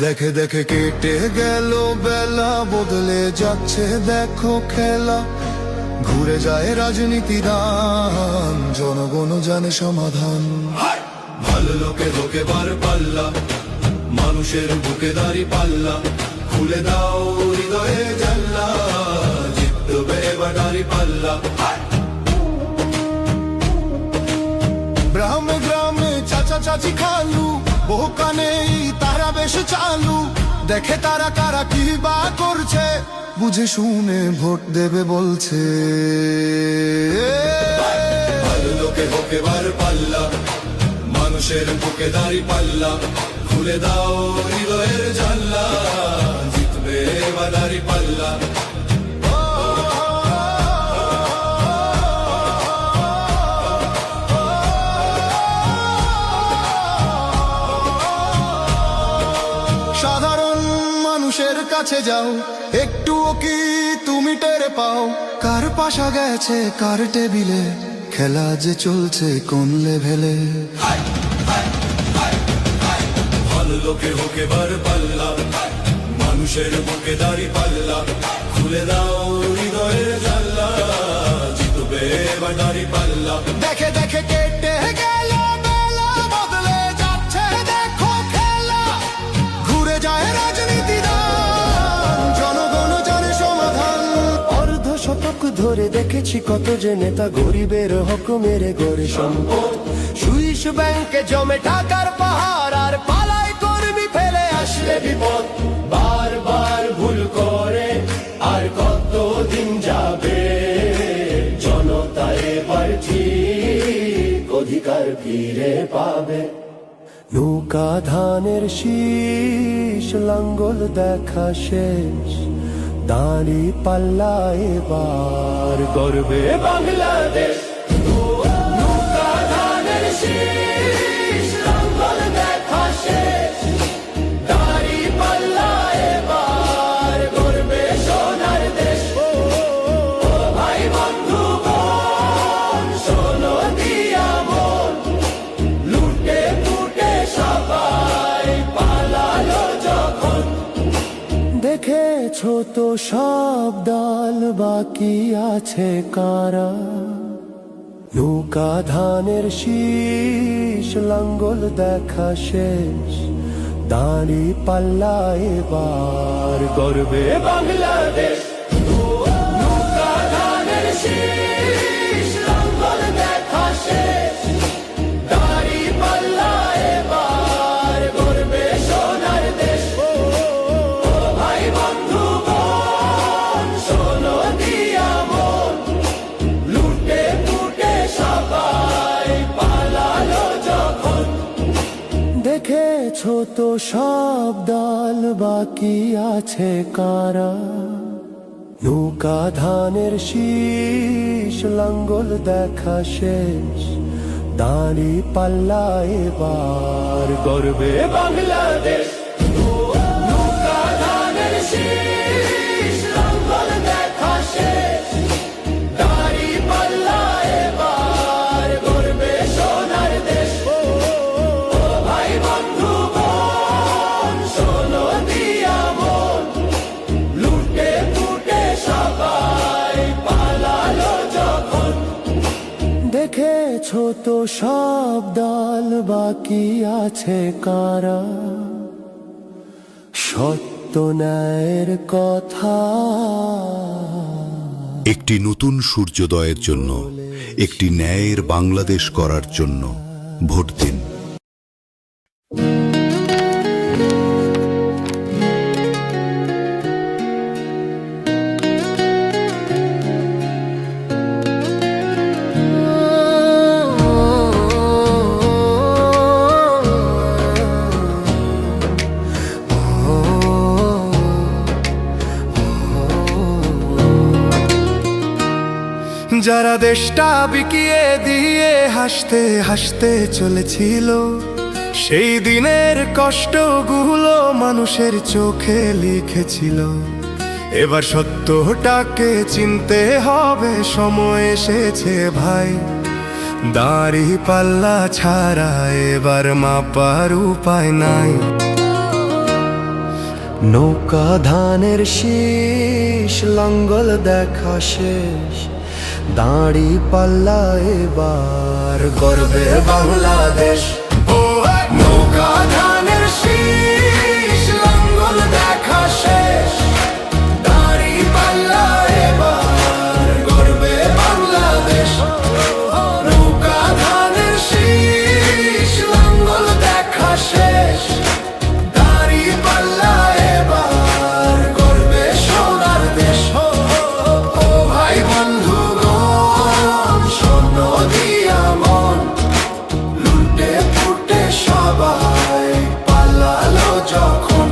দেখে দেখে কেটে গেল বেলা, বদলে যাচ্ছে দেখো খেলা। ঘুরে যায় রাজনীতি দান, জনগণ জানে সমাধান। ভালো লোকে ধোকে বার পাল্লা, মানুষের বুকে দাঁড়ি পাল্লা। খুলে দাও হৃদয়ে জানলা, জিতবে এবার দাঁড়ি পাল্লা। গ্রামে গ্রামে চাচা চাচি খালু, বহু কানে তারা বেশ চালু। দেখে তারা কারা কি বা করছে, বুঝে শুনে ভোট দেবে বলছে। ভালো লোকে হোকে বার পাল্লা, মানুষের বুকে দাঁড়ি পাল্লা। খুলে দাও হৃদয়ের জানলা, জিতবে এবার দাঁড়ি পাল্লা। সাধারণ মানুষের কাছে যাও, একটুও কি তুমি টের পাও? কার পাশা গেছে কার টেবিলে, খেলা যে চলছে কোন লেভেলে। ভালো লোকে হোকে বার পাল্লা, মানুষের বুকে দাঁড়ি পাল্লা। খুলে দাও হৃদয়ের জানলা, জিতবে এবার দাঁড়ি পাল্লা। দেখে দেখে কেটে গেল বেলা, বদলে যাচ্ছে দেখো খেলা। ঘুরে যায় রাজনীতি দান, জনগণ জানে সমাধান। অর্ধ শতক ধরে দেখেছি কত যে নেতা গরিবের হক মেরে গড়ে সম্পদ। সুইস ব্যাংকে জমে টাকার পাহাড়, আর পালায় কর্মী ফেলে আসলে বিপদ। বারবার ভুল করে আর কতদিন যাবে, জনতা এবার ঠিক অধিকার ফিরে পাবে। নৌকা ধানের শীষ, লাঙ্গল দেখা শেষ, দাঁড়ি পাল্লা এবার গর্বে বাংলাদেশ। নৌকা ধানের শীষ, লাঙ্গল দেখা শেষ, দাঁড়ি পাল্লা এবার গর্বে সোনার দেশ। ও ভাই বন্ধু বোন, শোনো দিয়া মন, লুটে পুটে সবাই পালালো যখন। দেখেছো তো সব দল, বাকি আছে কারা? নৌকা ধানের শীষ, লাঙ্গল দেখা শেষ, দাঁড়ি পাল্লা এবার গর্বে বাংলাদেশ। নৌকা ধানের শীষ, লাঙ্গল দেখা শেষ, দাঁড়ি পাল্লা এবার গর্বে সোনার দেশ। ও ভাই বন্ধু বোন, শোনো দিয়া মন, লুটে পুটে সবাই পালালো যখন। দেখেছো তো সব দল, বাকি আছে কারা? নৌকা ধানের শীষ, লাঙ্গল দেখা শেষ, দাঁড়ি পাল্লা এবার গর্বে বাংলাদেশ। নৌকা ধানের শীষ, লাঙ্গল দেখা শেষ, দাঁড়ি পাল্লা এবার গর্বে সোনার দেশ। ও ভাই বন্ধু বোন, শোনো দিয়া মন, লুটে পুটে সবাই পালালো যখন। দেখেছো তো সব দল, বাকি আছে কারা? সত্য ন্যায়ের কথা। একটি নতুন সূর্যোদয়ের জন্য, একটি ন্যায়ের বাংলাদেশ করার জন্য ভোট দিন। যারা দেশটা বিকিয়ে দিয়ে হাসতে হাসতে চলেছিল, সেই দিনের কষ্টগুলো মানুষের চোখে লিখেছিল। এবার সত্যটাকে চিনতে হবে, সময় এসেছে ভাই। দাড়ি পাল্লা ছাড়া এবার মাপার উপায় নাই। নৌকা ধানের শীষ লাঙ্গল দেখা শেষ দাঁড়ি পাল্লা এবার গর্বে বাংলাদেশ নৌকা ধানের শীষ লাঙ্গল দেখা শেষ দাঁড়ি পাল্লা এবার গর্বে বাংলাদেশ নৌকা ধানের শীষ লাঙ্গল দেখা শেষ দাঁড়ি পাল্লা এবার গর্বে সোনার দেশ ও ভাই বন্ধুগণ শোনো দিয়া মন লুটে ফুটে সবাই পালালো যখন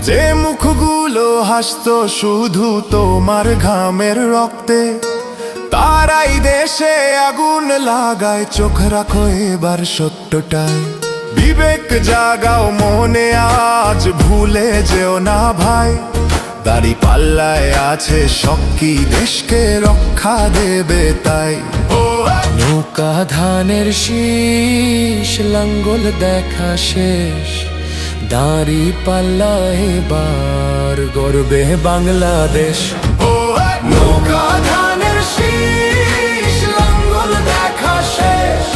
যে মুখগুলো হাসতো শুধু তোমার ঘামের রক্তে তারাই দেশে আগুন লাগায় চোখ রাখো এবার সত্যটাই বিবেক জাগাও মনে আজ ভুলে যেও না ভাই দাড়ি পাল্লায় আছে শক্তি দেশকে রক্ষা দেবে তাই নৌকা ধানের শীষ লাঙ্গল দেখা শেষ দাড়ি পাল্লা এবার গর্বে বাংলাদেশ নৌকা ধানের শীষ লাঙ্গল দেখা শেষ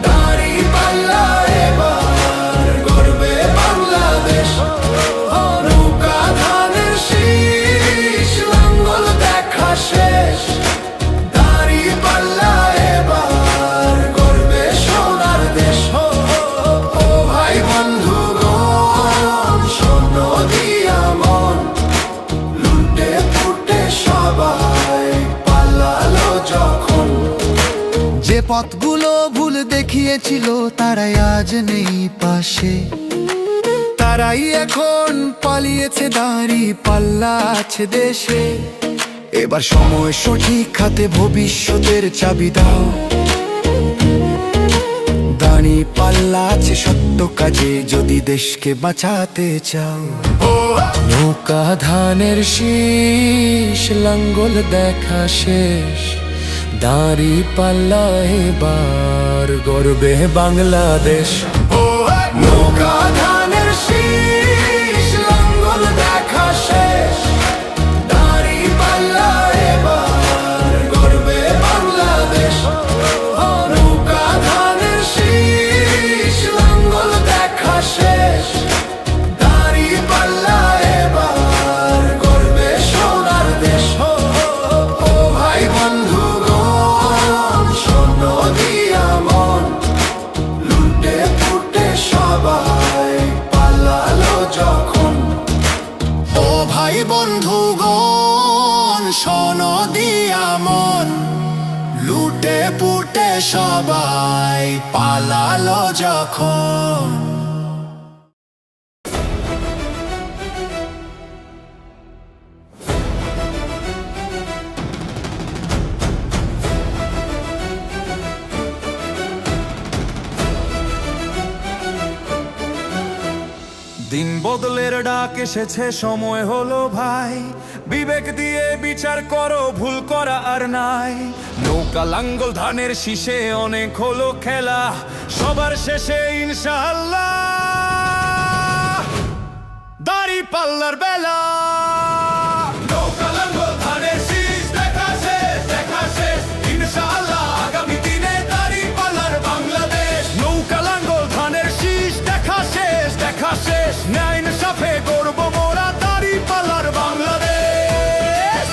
দাড়ি পাল্লা এবার গর্বে বাংলাদেশ নৌকা ধানের শীষ লাঙ্গল দেখা শেষ দাড়ি পাল্লা এবার গর্বে সোনার দেশ ও ভাই বন্ধুগণ শোনো দিয়া মন লুটে ফুটে সবাই পালালো যখন যে পথগুলো ভুল দেখিয়েছিল তারাই আজ নেই পাশে তারাই এখন পালিয়েছে দাঁড়ি পাল্লা আছে দেশে এবার সময় সঠিক হাতে ভবিষ্যতের চাবি দাও দাঁড়ি পাল্লা আছে সত্য কাজে যদি দেশকে বাঁচাতে চাও নৌকা ধানের শীষ লাঙ্গল দেখা শেষ দাঁড়ি পাল্লা এবার গর্বে বাংলাদেশ নৌকা ধানের শীষ লাঙ্গল দেখা শেষ দাঁড়ি পাল্লা এবার গর্বে বাংলাদেশ নৌকা ধানের শীষ লাঙ্গল দেখা শেষ দাঁড়ি পাল্লা এবার গর্বে সোনার দেশ ও ভাই বন্ধুগণ শোনো দিয়া মন লুটে ফুটে সবাই পালালো যখন ও ভাই বন্ধুগণ শোনো দিয়া মন লুটে পুটে সবাই পালালো যখন দিন বদলের ডাক এসেছে সময় হলো ভাই বিবেক দিয়ে বিচার করো ভুল করা আর নাই নৌকা লাঙ্গল ধানের শীষে অনেক হলো খেলা সবার শেষে ইনশাআল্লাহ দাড়ি পাল্লার বেলা নৌকা লাঙ্গল ধানের শীষ দেখা শেষ ইনশাআল্লাহ আগামী দিনে দাড়ি পাল্লার বাংলাদেশ নৌকা লাঙ্গল ধানের শীষ দেখা শেষ ন্যায় ইনসাফে গর্ব মোরা দাড়ি পাল্লার বাংলাদেশ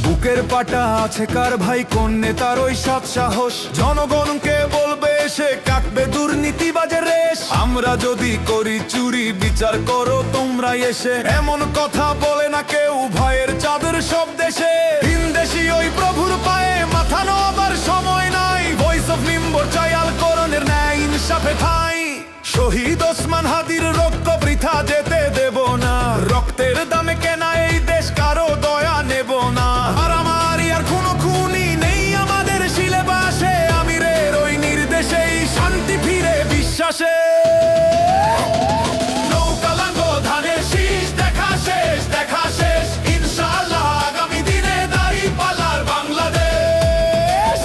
বুকের পাটা আছে কার ভাই কোন নেতার ওই সৎ সাহস জনগণকে বলবে সে কাটবে দুর্নীতিবাজের রেশ আমরা যদি করি চুরি বিচার করো তোমরা এসে এমন কথা বলে না কেউ ভয়ের চাদর সব দেশে ভিনদেশি ওই প্রভুর পায়ে মাথা নোয়াবার সময় নাই ভয়েস অফ নিম্বর চায়াল করণের ন্যায় ইনসাফে ঠাই শহীদ ওসমান হাদির রক্ত বৃথা যেতে দেব না রক্তের দামে কেনা এই দেশ কারো দয়া নেব না মারামারি আর কোনো খুনি নেই আমাদের সিলেবাসে আমিরের ওই নির্দেশেই শান্তি ফিরে বিশ্বাসে নৌকা লাঙ্গল ধানের শীষ দেখা শেষ ইনশাআল্লাহ আগামী দিনে দাড়ি পাল্লার বাংলাদেশ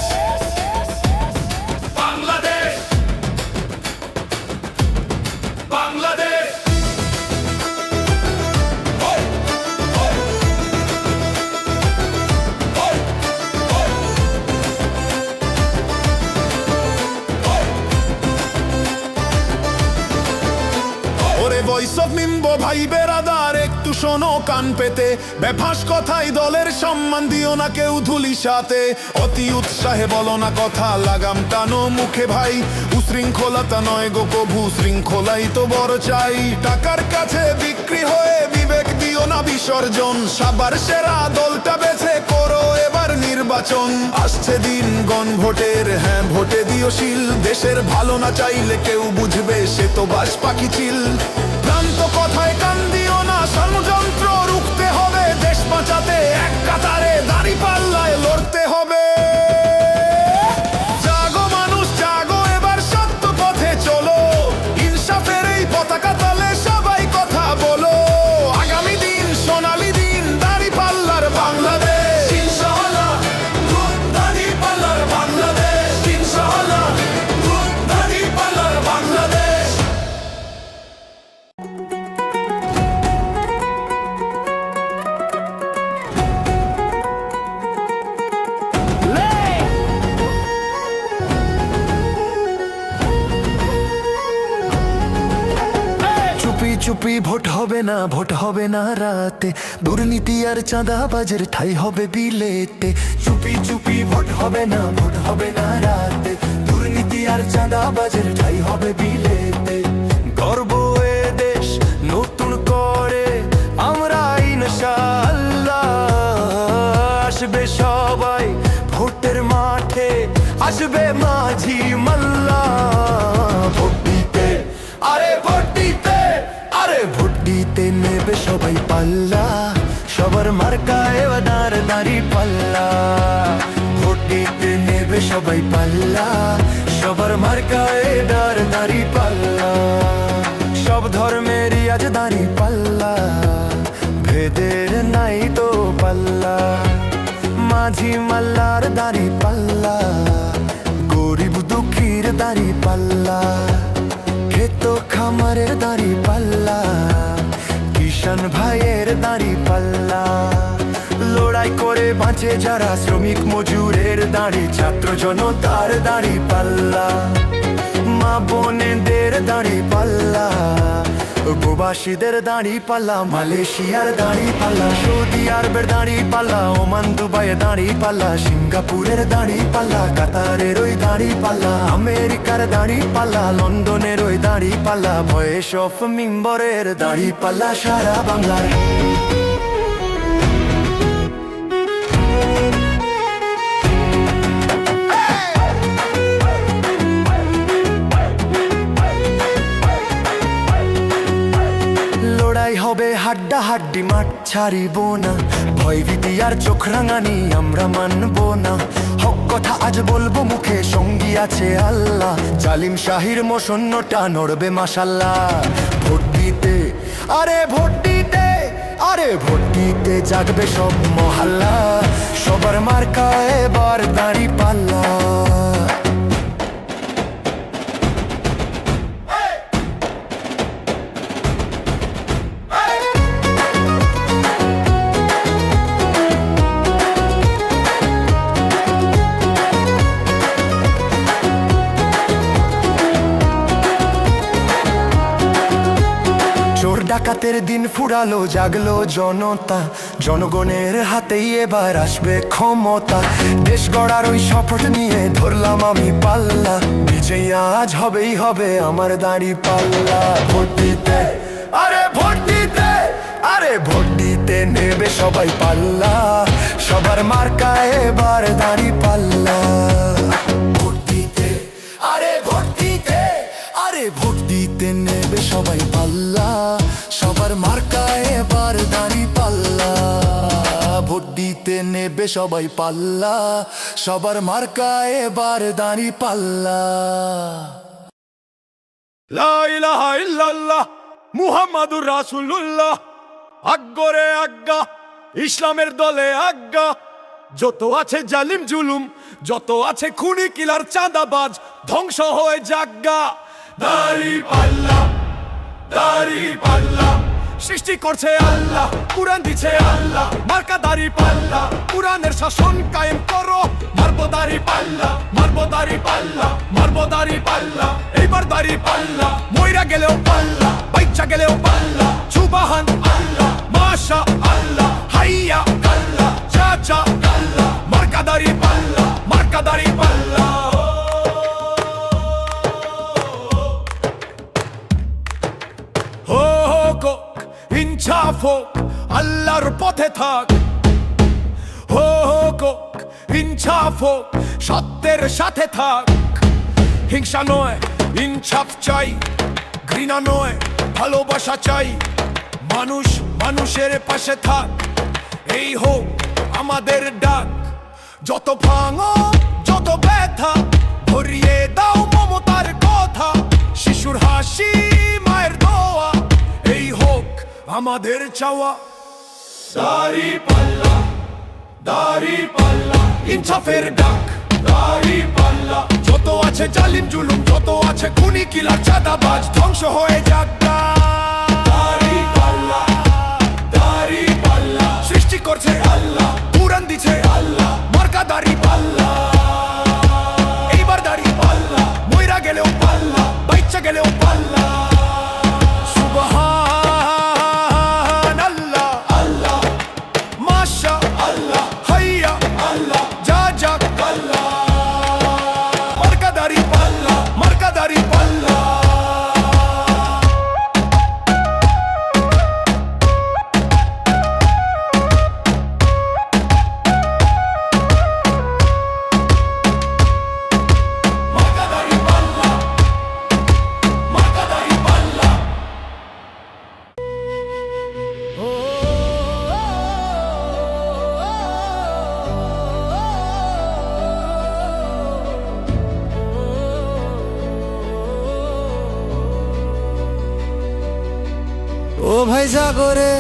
ভয়েস অফ মিম্বো ভাই বেরাদার, একটু শোনো কান পেতে, বেফাঁস কথায় দলের সম্মান দিও না কেউ ধুলির সাথে। অতি উৎসাহে বলো না কথা, লাগাম টানো মুখে ভাই, উশৃঙ্খলতা নয় গো কভু, শৃঙ্খলাই তো বড় চাই। টাকার কাছে বিক্রি হয়ে বিবেক দিও না বিসর্জন, সবার সেরা দলটা বেছে করো এবার নির্বাচন। আসছে দিন গণভোটের, হ্যাঁ ভোটে দিও শিল, দেশের ভালো না চাইলে কেউ বুঝবে সে তো বাস পাখি চিল। ভ্রান্ত কথায় কান দিও না, ষড়যন্ত্র রুখতে হবে, দেশ বাঁচাতে এক কাতারে দাঁড়ি পাল্লায় লড়তে হবে। জাগো মানুষ জাগো, এবার সত্য পথে চলো, ইনসাফের এই পতাকা তলে সবাই কথা বলো। আগামী দিন সোনালী দিন, দাঁড়ি পাল্লার বাংলাদেশ ইনশাআল্লাহ, দাঁড়ি পাল্লার বাংলাদেশ ইনশাআল্লাহ, দাঁড়ি পাল্লার বাংলাদেশ। চুপি চুপি ভোট হবে না, ভোট হবে না রাতে, দুর্নীতি আর চাঁদাবাজের ঠাই হবে বিলেতে। চুপি চুপি ভোট হবে না, ভোট হবে না রাতে, দুর্নীতি আর চাঁদাবাজের ঠাই হবে বিলেতে। গর্ব এ দেশ নতুন করে আমরা ইনশাআল্লাহ, আসবে সবাই ভোটের মাঠে, আসবে মাঝি মাল্লা। ভোট দিতে আরে ভোট দিতে, আরে ভোট দিতে নেবে সবাই পাল্লা, সবার মার্কায় এবার দাঁড়ি পাল্লা। ভোট দিতে নেবে সবাই পাল্লা, সবার মার্কায় দাঁড়ি পাল্লা। সব ধর্মেরই আজ দাঁড়ি পাল্লা, ভেদের নাই তো পাল্লা। মাঝি মাল্লার দাঁড়ি পাল্লা, গরিব দুঃখীর দাঁড়ি পাল্লা। ক্ষেত খামারের দাঁড়ি পাল্লা, কিষান ভাইয়ের দাঁড়ি পাল্লা। লড়াই করে বাঁচে যারা শ্রমিক মজুরের দাঁড়ি, ছাত্র জনতার দাঁড়ি পাল্লা। মা বোনেদের দাঁড়ি পাল্লা, প্রবাসীদের দাঁড়ি পাল্লা। মালয়েশিয়ার দাঁড়ি পাল্লা, সৌদি আরবের দাঁড়ি পাল্লা, ওমান দুবাইয়ের দাঁড়ি পাল্লা, সিঙ্গাপুরের দাঁড়ি পাল্লা, কাতারের ওই দাঁড়ি পাল্লা, আমেরিকার দাঁড়ি পাল্লা, লন্ডনের ওই দাঁড়ি পাল্লা। ভয়েস অফ মিম্বরের দাঁড়ি পাল্লা সারা বাংলার। লড়াই হবে হাড্ডা হাড্ডি, মাঠ ছাড়িব না, ভয় ভীতি আর চোখ রাঙানি আমরা মানব না। হক কথা আজ বলবো মুখে, সঙ্গী আছে আল্লাহ, জালিম শাহির মসন্নটা নড়বে মাশাল্লাহ। ভোট দিতে আরে ভোট দিতে, আরে ভোট দিতে জাগবে সব মহল্লা, সবার মার্কা এবার দাঁড়ি পাল্লা। ডাকাতের দিন ফুরালো, জাগলো জনতা, জনগণের হাতেই এবার আসবে ক্ষমতা। দেশ গড়ার ওই শপথ নিয়ে ধরলাম আমি পাল্লা, বিজয়ী আজ হবেই হবে আমার দাঁড়ি পাল্লা। ভোট দিতে আরে ভোট দিতে, আরে ভোট দিতে নেবে সবাই পাল্লা, সবার মার্কা এবার দাঁড়ি পাল্লা। ভোট দিতে আরে ভোট দিতে, আরে ভোট দিতে নেবে সবাই পাল্লা, সবার মার্কা এবার দাঁড়ি পাল্লা। ভোট দিতে নেবে সবাই পাল্লা, সবার মার্কা এবার দাঁড়ি পাল্লা। লা ইলাহা ইল্লাল্লাহ মুহাম্মাদুর রাসূলুল্লাহ। আজ্ঞরে আজ্ঞা, ইসলামের দলে আজ্ঞা। যত আছে জালিম জুলুম, যত আছে খুনি কিলার চাঁদাবাজ, ধ্বংস হয়ে যাজ্ঞা। দাঁড়ি পাল্লা, দাঁড়ি পাল্লা। সৃষ্টি করছে আল্লাহ, কুরআন দিচ্ছে আল্লাহ, মার্কা দাঁড়ি পাল্লা। কুরআনের শাসন কায়েম করো, মারবো দাঁড়ি পাল্লা, মারবো দাঁড়ি পাল্লা, মারবো দাঁড়ি পাল্লা। এইবার দাঁড়ি পাল্লা, মইরা গেলেও পাল্লা। বাইচা গেলেও পাল্লা সুবহান আল্লাহ মাশা আল্লাহ হাইয়া আল্লাহ চাচা আল্লাহ মার্কাদারি পাল্লা মার্কাদারি পাল্লা হোক ইনসাফ হোক আল্লাহর পথে থাক হোক ইনসাফ হোক সত্যের সাথে থাক হিংসা নয় ইনসাফ চাই ঘৃণা নয় ভালোবাসা চাই মানুষ মানুষের পাশে থাক এই হোক আমাদের ডাক যত ভাঙো যত ব্যথা ভরিয়ে দাও মমতার কথা শিশুর হাসি মায়ের দোয়া এই হোক আমাদের চাওয়া দাড়ি পাল্লা ইনসাফের ডাক দাড়ি পাল্লা যত আছে জালিম জুলুম যত আছে খুনি কিলার চাঁদাবাজ ধ্বংস হয়ে যাক দাড়ি পাল্লা সৃষ্টি করছে আল্লাহ পুরাণ দিছে আল্লাহ মার্কা দাড়ি পাল্লা এইবার দাড়ি পাল্লা মইরা গেলেও পাল্লা বাইচা গেলেও পাল্লা সুবহান আল্লাহ আল্লাহ মাশা আল্লাহ হাইয়া আল্লাহ যা যা আল্লাহ মার্কা দাড়ি পাল্লা মার্কা দাড়ি পাল্লা ও ভাই জাগরে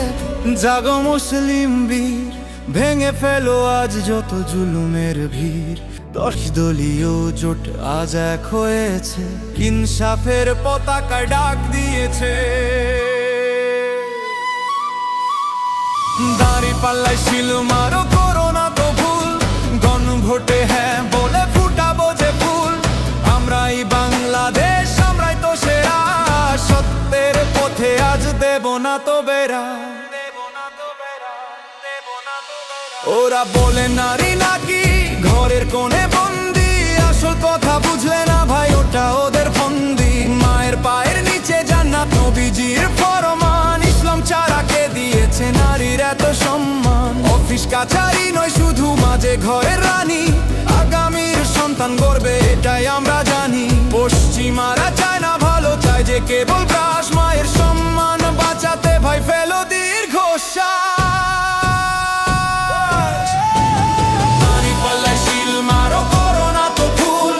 জাগো মুসলিম বীর ভেঙে ফেলো আজ যত জুলুমের ভিড় 10 দলীয় জোট আজ এক হয়েছে ইনসাফের পতাকা ডাক দিয়েছে দাড়ি পাল্লায় শিল মারো করো না তো ভুল গণভোটে হ্যাঁ বলে ফুটাবো যে ফুল আমরাই বাংলাদেশ আমরাই তো সেরা সত্যের পথে আজ দেব না তো বেরা ওরা বলে নারী নাকি ঘরের কোণে বন্দি আসল কথা বুঝলে না ভাই ওটা ওদের ফন্দি মায়ের পায়ের নিচে জান্নাত নবীজির ফরমান ইসলাম ছাড়াকে দিয়েছে নারীর এত সম্মান অফিস কাছারি নয় শুধু মাঝে ঘরের রানী আগামীর সন্তান গর্বে এটাই আমরা জানি পশ্চিমারা চায় না ভালো চায় যে কেবল গ্রাস মায়ের সম্মান বাঁচাতে ভাই ফেলো দীর্ঘশ্বাস দাড়ি পাল্লায় শিল মারো করো না তো ভুল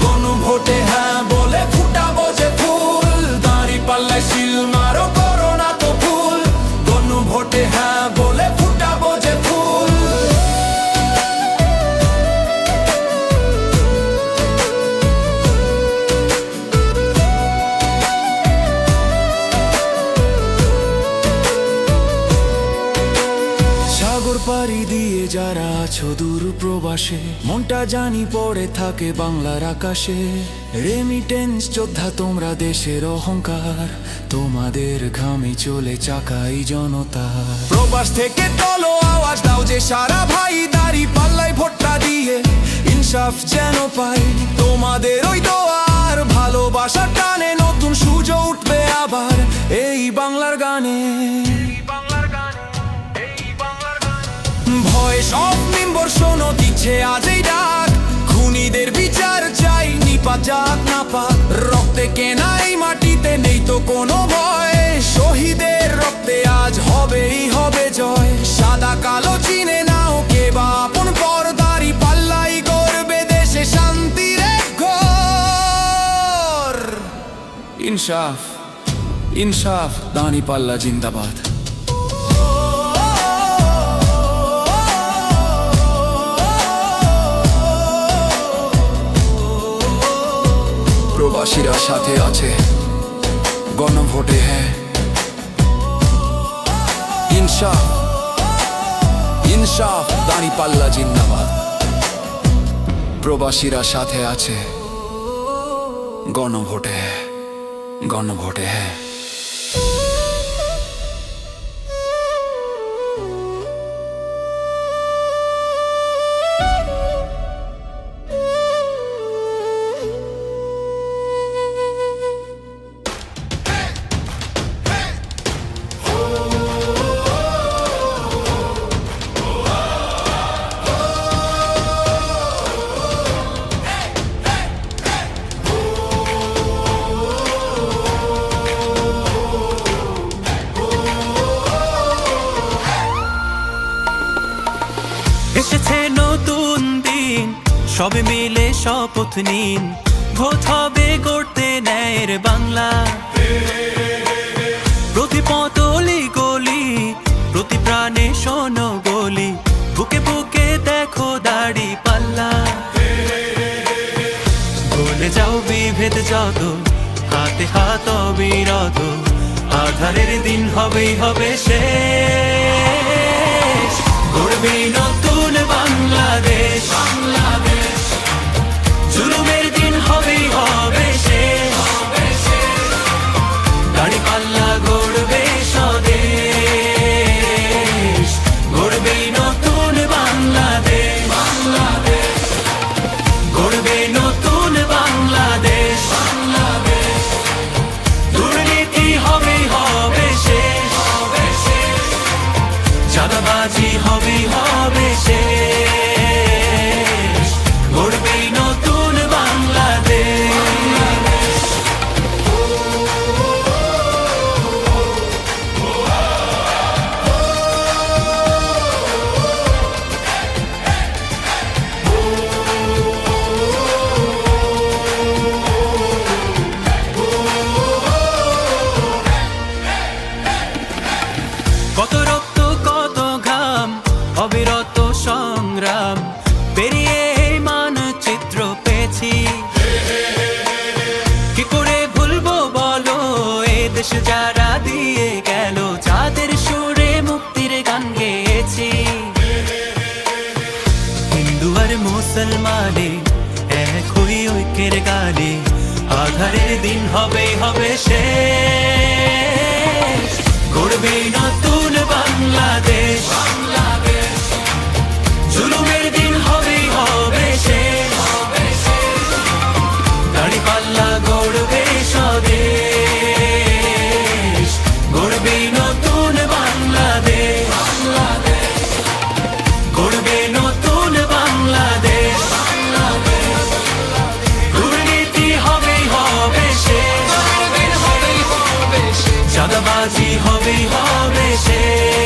গণভোটে হ্যাঁ বলে ফুটাবো যে ফুল দাড়ি পাল্লায় শিল মারো করো না তো ভুল গণভোটে হ্যাঁ বলে ফুটাবো যে ফুল সাগর পাড়ি দিয়ে যারা আছো দূর প্রবাসে মনটা জানি পড়ে থাকে বাংলার আকাশে রেমিটেন্স যোদ্ধা তোমরা দেশের অহংকার তোমাদের ঘামে চলে চাকাই জনতা প্রবাস থেকে তোলো আওয়াজ দাও যে সারা ভাই দাড়ি পাল্লায় ভোটটা দিয়ে ইনসাফ যেন পাই তোমাদের ওই দোয়ার ভালোবাসার টানে নতুন সূর্য উঠবে আবার এই বাংলার গানে ভয়েস অফ মেম্বার শোনো দিচ্ছে আজ এই ডাক খুনিদের বিচার চাই নিপাত যাক না পাক রক্তে কেনা এই মাটিতে নেই তো কোনো ভয় শহীদের রক্তে আজ হবেই হবে জয় সাদা কালো চিনে নাও কে বা আপন পর দাড়ি পাল্লাই গড়বে দেশে শান্তির এক ঘর ইনসাফ ইনসাফ দাড়ি পাল্লা জিন্দাবাদ প্রবাসীরা সাথে আছে গণভোটে হ্যাঁ ইনসাফ ইনসাফ দাঁড়িপাল্লা জিন্দাবাদ প্রবাসীরা সাথে আছে গণভোটে হ্যাঁ সবে মিলে শপথ নিন, ভোট হবে গড়তে ন্যায়ের বাংলা। প্রতি পতলি গলি, প্রতি প্রাণে শোনো বলি, বুকে বুকে দেখো দাড়ি পাল্লা। ভুলে যাও বিভেদ যত, হাতে হাত অবিরত, আধারের দিন হবেই হবে শেষ। গড়বে নতুন বাংলাদেশ, জুলুমের দিন হবেই হবে শেষ। দাড়ি পাল্লা গড়বে স্বদেশ, গড়বে নতুন বাংলাদেশ, গড়বে নতুন বাংলাদেশ। দুর্নীতি হবেই হবে শেষ, চাঁদাবাজি হবেই হবে শেষ। গড়বে নতুন বাংলাদেশ। কত রক্ত কত ঘাম, অবিরত সংগ্রাম পেরিয়ে এই মানচিত্র পেয়েছি। কি করে ভুলবো বলো এ দেশ যারা দিয়ে গেল, যাদের সুরে মুক্তির গান গেয়েছি। হিন্দু আর মুসলমানে এক হই ঐক্যের গানে, আধারের দিন হবেই হবে শেষ। গড়বে নতুন বাংলাদেশ, জুলুমের দিন হবেই হবে শেষ। দাড়ি পাল্লা গড়বে স্বদেশ, গড়বে নতুন বাংলাদেশ, গড়বে নতুন বাংলাদেশ। দুর্নীতি হবেই হবে শেষ, চাঁদাবাজি হবেই হবে শেষ।